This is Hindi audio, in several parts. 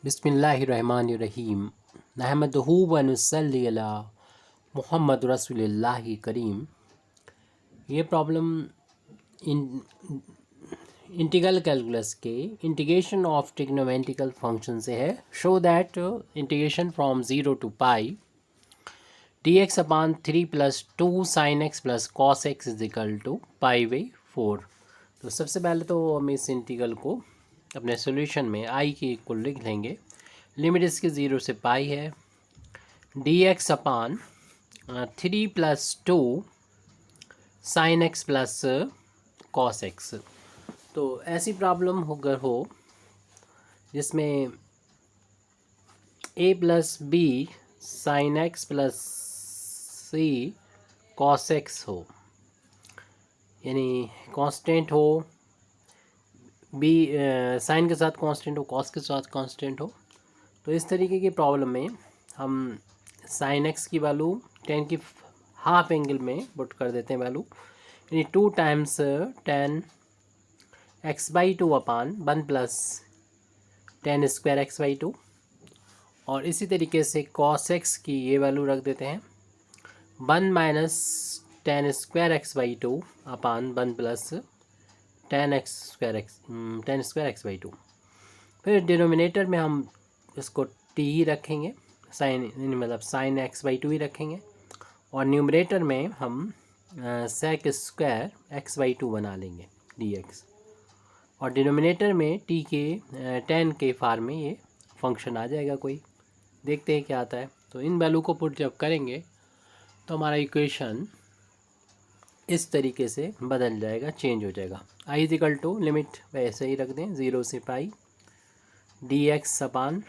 बिस्मिल्लाहिर्रहमानिर्रहीम नहमदुहु व नुसल्ली अला मुहम्मद रसूलिल्लाहि करीम। ये प्रॉब्लम इंटीग्रल कैलकुलस के इंटीग्रेशन ऑफ ट्रिग्नोमेट्रिकल फंक्शन से है। Show that integration from zero to pi d x upon 3+2 sine x plus cos x is equal to π/4। तो सबसे पहले तो हम इस इंटीग्रल को अपने सॉल्यूशन में आई के इक्वल लिख लेंगे। लिमिट इसकी 0 से पाई है। D x upon 3+2 sine x plus cos X. तो ऐसी प्रॉब्लम अगर हो जिसमें a plus B sine x plus C cos X हो, यानी कांस्टेंट हो, बी साइन के साथ कांस्टेंट हो, कॉस के साथ कांस्टेंट हो, तो इस तरीके की प्रॉब्लम में हम साइन एक्स की वैल्यू टेन की हाफ एंगल में पुट कर देते हैं वैल्यू, यानी 2 times ten x by two upon 1 plus tan square x by to. और इसी तरीके से कॉस एक्स की ये वैल्यू रख देते हैं 1 minus tan square x by two upon 1 plus tan square x by two. फिर डिनोमिनेटर में हम इसको टी ही रखेंगे, साइन मतलब साइन एक्स बाई टू ही रखेंगे, और न्यूमरेटर में हम sec square x by two बना लेंगे डी एक्स, और डिनोमिनेटर में टी के 10 के फार्म में ये फंक्शन आ जाएगा कोई। देखते हैं क्या आता है। तो इन वैल्यू को पुट जब करेंगे तो हमारा इक्वेशन इस तरीके से बदल जाएगा, चेंज हो जाएगा। I is equal to limit वैसे ही रख दें 0 से पाई डी एक्स अपान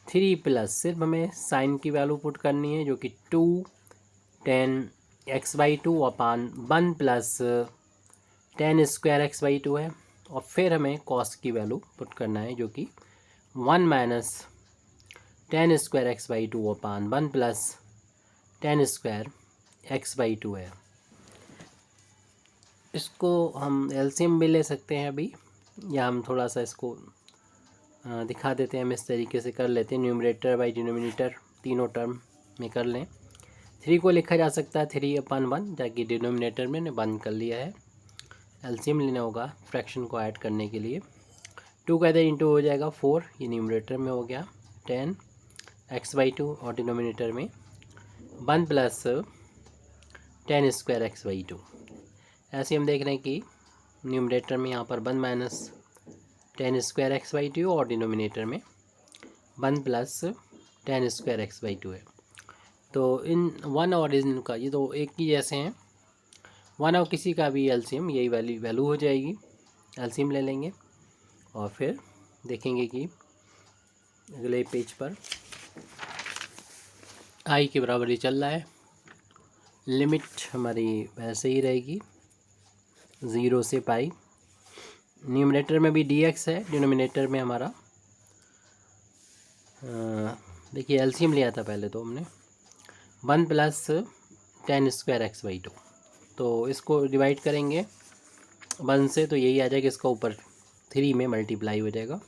3 प्लस सिर्फ हमें साइन की वैल्यू पुट करनी है जो कि 2 10 x by two upon 1 plus tan square x by to है, और फिर हमें कॉस की वैल्यू पुट करना है जो कि 1 minus tan square x by two upon 1 plus tan square x by to है। इसको हम एलसीएम भी ले सकते हैं अभी, या हम थोड़ा सा इसको दिखा देते हैं। हम इस तरीके से कर लेते हैं, न्यूमरेटर बाई डिनोमिनेटर तीनों टर्म में कर लें। 3 को लिखा जा सकता है 3/1, ताकि डिनोमिनेटर में ने बंद कर लिया है। एलसीएम लेना होगा फ्रैक्शन को ऐड करने के लिए। 2 का इधर इंटू हो जाएगा 4, ये न्यूमरेटर में हो गया 10 एक्स बाई टू, और डिनोमिनेटर में 1 plus tan square x by to. ऐसे हम देख रहे हैं कि न्यूमरेटर में यहाँ पर 1 minus tan square x by to, और डिनोमिनेटर में 1 plus tan square x by to है। तो इन वन और इनका ये तो एक ही जैसे हैं, वन और किसी का भी एलसीएम यही वैल्यू हो जाएगी। एलसीएम ले लेंगे और फिर देखेंगे कि अगले पेज पर आई के बराबर ही चल रहा है। लिमिट हमारी वैसे ही रहेगी 0 से पाई। न्यूमरेटर में भी डी एक्स है, डिनोमिनेटर में हमारा देखिए एलसीएम लिया था पहले तो हमने 1 plus tan square x by to. तो इसको डिवाइड करेंगे 1 से तो यही आ जाएगा, इसका ऊपर 3 में मल्टीप्लाई हो जाएगा,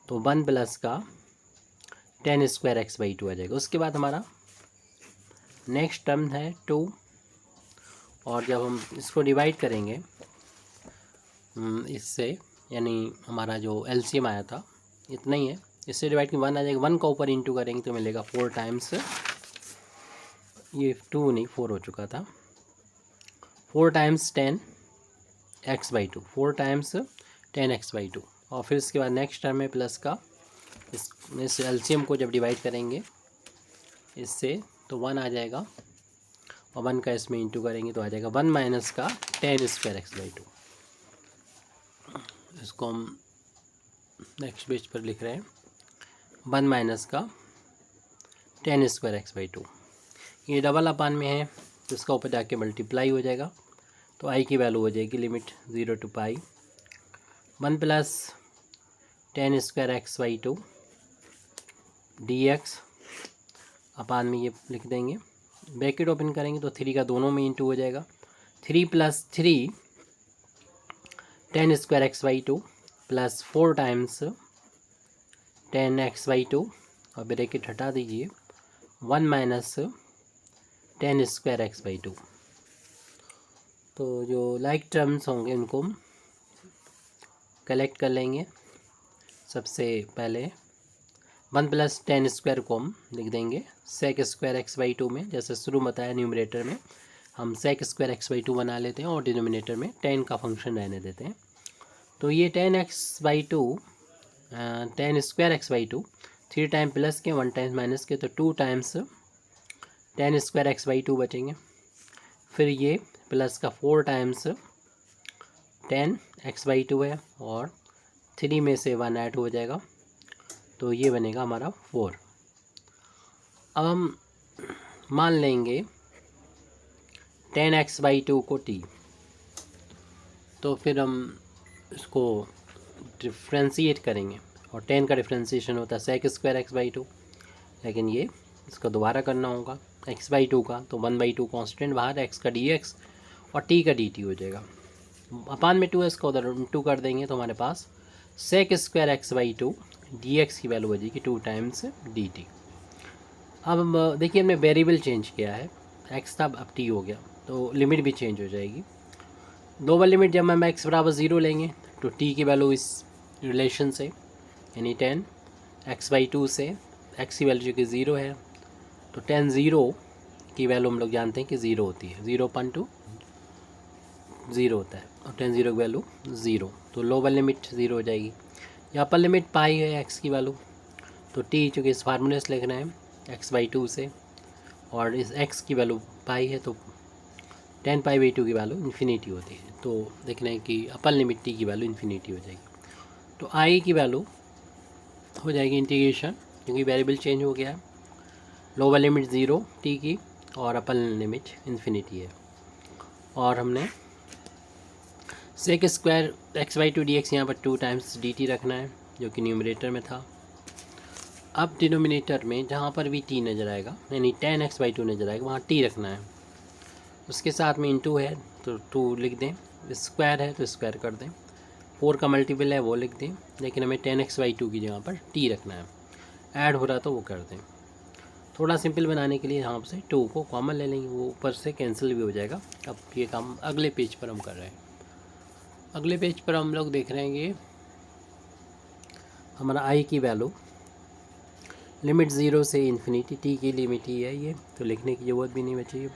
तो 1 प्लस का tan square x by two आ जाएगा। उसके बाद हमारा नेक्स्ट टर्म है 2, और जब हम इसको डिवाइड करेंगे इससे, यानी हमारा जो एलसीएम आया था इतना ही है, इससे डिवाइड की 1 आ जाएगा। 1 का ऊपर इंटू करेंगे तो मिलेगा 4 टाइम्स, ये 2 नहीं 4 हो चुका था, 4 times ten x by to, 4 times ten x by to. और फिर इसके बाद नेक्स्ट टर्म है प्लस का, इस एलसीएम को जब डिवाइड करेंगे इससे तो 1 आ जाएगा, और 1 का इसमें इंटू करेंगे तो आ जाएगा 1 माइनस का tan square x by to. इसको हम नेक्स्ट पेज पर लिख रहे हैं 1 माइनस का tan square x by to. ये डबल अपान में है तो इसका ऊपर जाके मल्टीप्लाई हो जाएगा, तो आई की वैल्यू हो जाएगी limit 0 to pi 1 plus tan square x by two d x upon में ये लिख देंगे, ब्रैकेट ओपन करेंगे तो 3 का दोनों में इंटू हो जाएगा, 3 plus 3 ten square x by two plus 4 times 10x/2 और ब्रैकेट हटा दीजिए 1 माइनस 10² x/2। तो जो लाइक टर्म्स होंगे उनको हम कलेक्ट कर लेंगे। सबसे पहले 1 + 10² को हम लिख देंगे sec² x/2 में, जैसे शुरू में बताया न्यूमरेटर में हम sec² x/2 बना लेते हैं और डिनोमिनेटर में 10 का फंक्शन रहने देते हैं। तो ये 10x/2 10² x/2 3 टाइम प्लस के 1 टाइम माइनस के, तो 2 टाइम्स 10² x/2 बचेंगे। फिर ये प्लस का 4 टाइम्स 10x/2 है और 3 में से 1 ऐड हो जाएगा, तो ये बनेगा हमारा 4। अब हम मान लेंगे 10x/2 को t, तो फिर हम इसको डिफ्रेंशिएट करेंगे और 10 का डिफ्रेंशिएशन होता है sec² x/2, लेकिन ये इसका दोबारा करना होगा x/2 का, तो 1/2 कांस्टेंट बाहर, x का dx और t का dt हो जाएगा। अपान में 2 इसका उधर 2 कर देंगे तो हमारे पास sec² x/2 dx की वैल्यू बचेगी 2 टाइम्स dt। अब देखिए हमने वेरिएबल चेंज किया है, x था अब t हो गया, तो लिमिट भी चेंज हो जाएगी। लोअर लिमिट जब हम x = 0 लेंगे तो t की वैल्यू इस रिलेशन से यानी 10x/2 से x की वैल्यू जो कि 0 है, तो 10 0 की वैल्यू हम लोग जानते हैं कि 0 होती है, 0.2 0 होता है और 10 0 की वैल्यू 0, तो लोअर लिमिट 0 हो जाएगी। या अपर लिमिट पाई है x की वैल्यू, तो t चूँकि इस फार्मूले से लिख रहे हैं x/2 से और इस x की वैल्यू पाई है, तो 10π/2 की वैल्यू इन्फिनिटी होती है, तो देख रहे हैं कि अपर लिमिट t की वैल्यू इन्फिनिटी हो जाएगी। तो i की वैल्यू हो जाएगी इंटीग्रेशन, क्योंकि वेरिएबल चेंज हो गया है, लोअर लिमिट 0 t की और अपर लिमिट इन्फिनिटी है। और हमने sec² x/2 dx यहाँ पर 2 टाइम्स dt रखना है जो कि न्यूमरेटर में था। अब डिनोमिनेटर में जहाँ पर भी t नज़र आएगा यानी 10x/2 नज़र आएगा वहाँ t रखना है, उसके साथ में इंटू है तो 2 लिख दें, स्क्वायर है तो स्क्वायर कर दें, 4 का मल्टीपल है वो लिख दें, लेकिन हमें 10x/2 की जगह पर t रखना है, ऐड हो रहा तो वो कर दें। थोड़ा सिंपल बनाने के लिए यहाँ से 2 को कॉमन ले लेंगे, वो ऊपर से कैंसिल भी हो जाएगा। अब ये काम अगले पेज पर हम कर रहे हैं। अगले पेज पर हम लोग देख रहे हैं कि हमारा i की वैल्यू लिमिट 0 से इन्फिनिटी, t की लिमिट ही है ये, तो लिखने की ज़रूरत भी नहीं बची।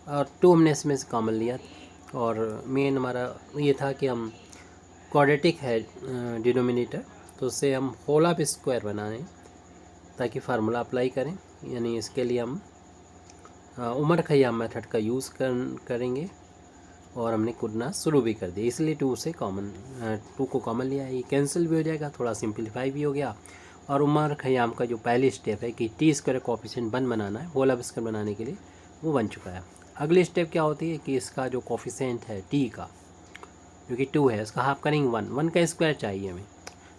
और 2 हमने इसमें से कॉमन लिया और मेन हमारा ये था कि हम क्वाड्रेटिक है डिनोमिनेटर, तो उससे हम होल ऑफ स्क्वायर बनाएं ताकि फार्मूला अप्लाई करें, यानी इसके लिए हम उमर खयाम मेथड का यूज़ करेंगे और हमने करना शुरू भी कर दिया, इसलिए 2 को कॉमन लिया, ये कैंसिल भी हो जाएगा, थोड़ा सिंपलीफाई भी हो गया। और उमर खयाम का जो पहली स्टेप है कि t² कोफिशिएंट 1 बनाना है होल ऑफ स्क्वायर बनाने के लिए, वो बन चुका है। अगली स्टेप क्या होती है कि इसका जो कोफिशिएंट है t का जो कि 2 है, इसका हाफ करेंगे 1 का स्क्वायर चाहिए हमें,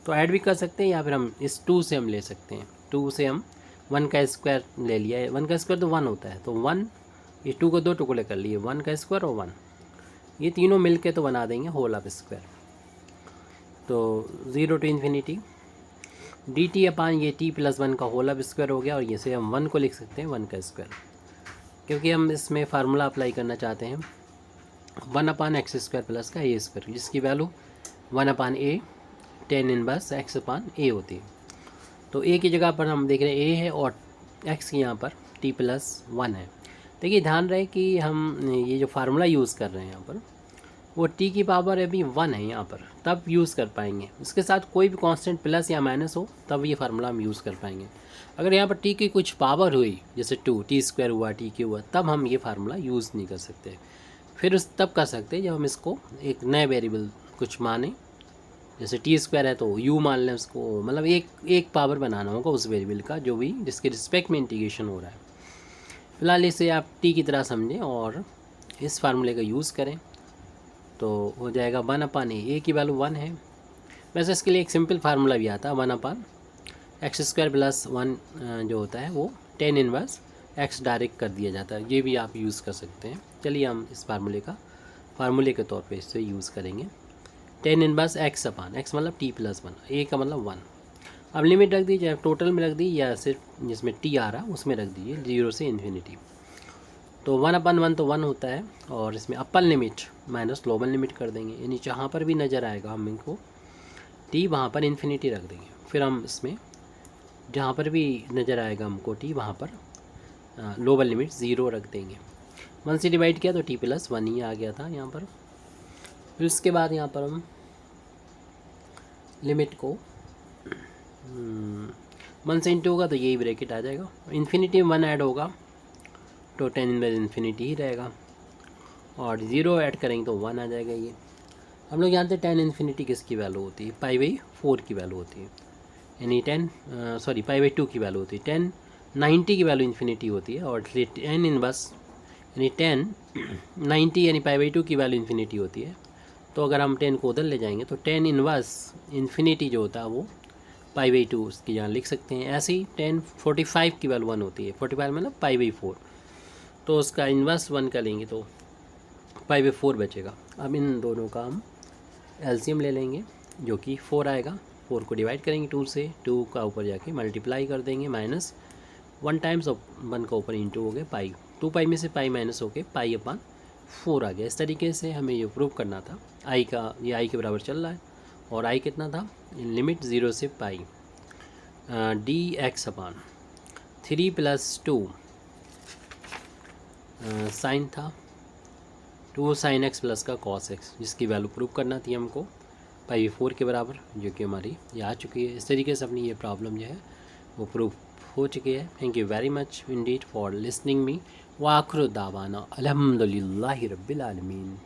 तो ऐड भी कर सकते हैं या फिर हम इस 2 से हम ले सकते हैं। 2 से हम 1 का स्क्वायर ले लिया है, 1 का स्क्वायर तो 1 होता है, तो 1 ये 2 को 2 टुकड़े कर लिए, 1 का स्क्वायर और 1, ये तीनों मिल के तो बना देंगे होल ऑफ स्क्वायर। तो 0 to इन्फिनिटी dt अपान ये t + 1 का होल ऑफ स्क्वायर हो गया, और इसे हम 1 को लिख सकते हैं 1 का स्क्वायर, क्योंकि हम इसमें फार्मूला अप्लाई करना चाहते हैं 1/x² प्लस का a², जिसकी value 1/a tan inverse x/a होती है। तो a की जगह पर हम देख रहे हैं a है और x की यहाँ पर t + 1 है। देखिए ध्यान रहे कि हम ये जो फार्मूला यूज़ कर रहे हैं यहाँ पर वो t की पावर अभी 1 है यहाँ पर, तब यूज़ कर पाएंगे। इसके साथ कोई भी कांस्टेंट प्लस या माइनस हो तब ये फार्मूला हम यूज़ कर पाएंगे। अगर यहाँ पर t की कुछ पावर हुई जैसे 2 t² हुआ t³ हुआ, तब हम ये फार्मूला यूज़ नहीं कर सकते। फिर तब कर सकते हैं जब हम इसको एक नए वेरिएबल कुछ माने, जैसे t² है तो u मान लें उसको, मतलब एक पावर बनाना होगा उस वेरिएबल का जो भी जिसके रिस्पेक्ट में इंटीग्रेशन हो रहा है। फिलहाल इसे आप t की तरह समझें और इस फार्मूले का यूज़ करें, तो हो जाएगा 1/a, a की वैल्यू 1 है। वैसे इसके लिए एक सिंपल फार्मूला भी आता है, 1/x² + 1 जो होता है वो tan इनवर्स x डायरेक्ट कर दिया जाता है, ये भी आप यूज़ कर सकते हैं। चलिए हम इस फार्मूले के तौर पे इसे यूज़ करेंगे, tan इनवर्स x/x मतलब t + 1, a का मतलब 1। अब लिमिट रख दीजिए, टोटल में रख दी या सिर्फ जिसमें टी आ रहा उसमें रख दीजिए 0 से इन्फिनिटी। तो 1/1 तो 1 होता है, और इसमें upper limit minus lower limit कर देंगे, यानी जहाँ पर भी नज़र आएगा हम इनको टी वहाँ पर इन्फिनिटी रख देंगे। फिर हम इसमें जहाँ पर भी नज़र आएगा हमको टी वहाँ पर लोअर लिमिट 0 रख देंगे। 1 से डिवाइड किया तो t+1 ही आ गया था यहाँ पर। फिर उसके बाद यहाँ पर हम लिमिट को 1 से इंटू होगा तो यही ब्रैकेट आ जाएगा, इन्फिनिटी 1 ऐड होगा तो 10 इन्फिनिटी ही रहेगा, और 0 ऐड करेंगे तो 1 आ जाएगा। ये हम लोग जानते हैं 10 इन्फिनिटी किसकी वैल्यू होती है, π/4 की वैल्यू होती है, यानी π/2 की वैल्यू होती है। 10 90 की वैल्यू इन्फिनिटी होती है, और 10 इनवर्स यानी 10 90 यानी π/2 की वैल्यू इन्फिनिटी होती है। तो अगर हम 10 को उधर ले जाएंगे तो 10 इनवर्स इन्फिनिटी जो होता है वो π/2 उसकी जहाँ लिख सकते हैं। ऐसे ही 10 45 की वैल्यू 1 होती है, 45 मतलब π/4, तो उसका इन्वर्स 1 का लेंगे तो π/4 बचेगा। अब इन दोनों का हम एलसीएम ले लेंगे जो कि 4 आएगा। 4 को डिवाइड करेंगे 2 से, 2 का ऊपर जाके मल्टीप्लाई कर देंगे, माइनस 1 टाइम्स 1 का ऊपर इंटू हो गया पाई, 2 में से पाई माइनस हो के π/4 आ गया। इस तरीके से हमें ये प्रूव करना था। आई का ये आई के बराबर चल रहा है, और आई कितना था, लिमिट 0 से पाई dx/3 + 2 साइन था 2 sin x प्लस का cos x, जिसकी वैल्यू प्रूव करना थी हमको π/4 के बराबर, जो कि हमारी ये आ चुकी है। इस तरीके से अपनी ये प्रॉब्लम जो है वो प्रूव हो चुकी है। Thank you very much Indeed for listening me. व आखिर दावाना अल्हम्दुलिल्लाहि रब्बिल आलमीन।